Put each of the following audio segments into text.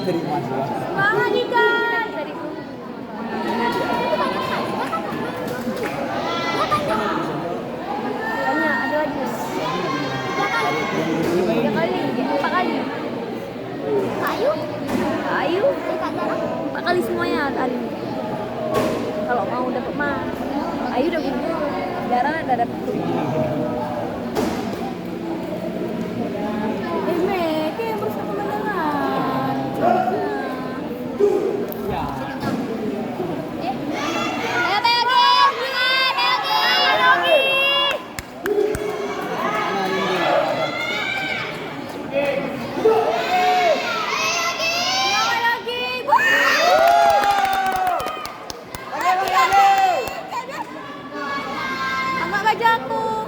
Semangat ikan. Tanya, ada lagi. 3 kali, 4 kali. Ayu. 4 kali semuanya kali. Kalau mau dapat mah. Ayu udah gini. Darah udah dapat. Kayak bersama kemenangan. Mata jatuh.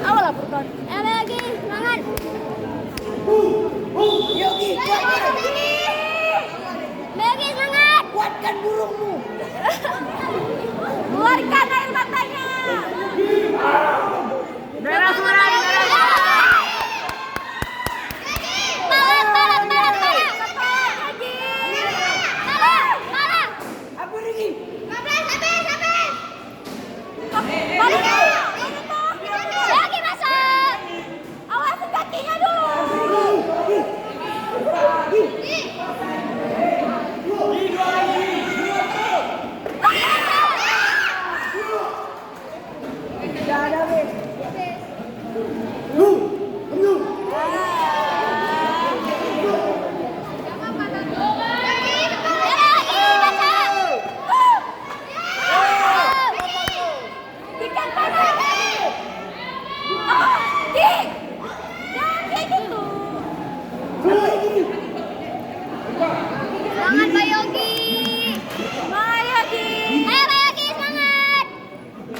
Awal lah Purton. Lagi, semangat. Yogi, Lagi semangat. kuatkan burungmu. Keluarkan air matanya. Merah suara. Lagi masuk. Awasin kakinya dulu. Semangat Pak Yogi. Semangat Yogi. Ayo Pak Yogi semangat.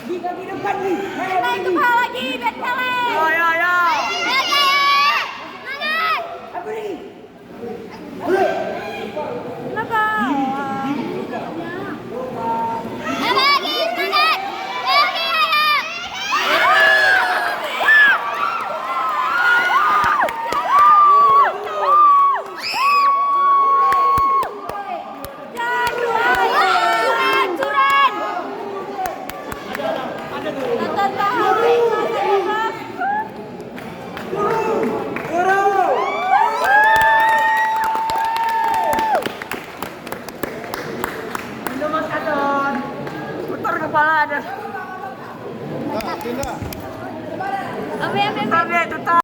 Di depan nih. Naik kepala lagi.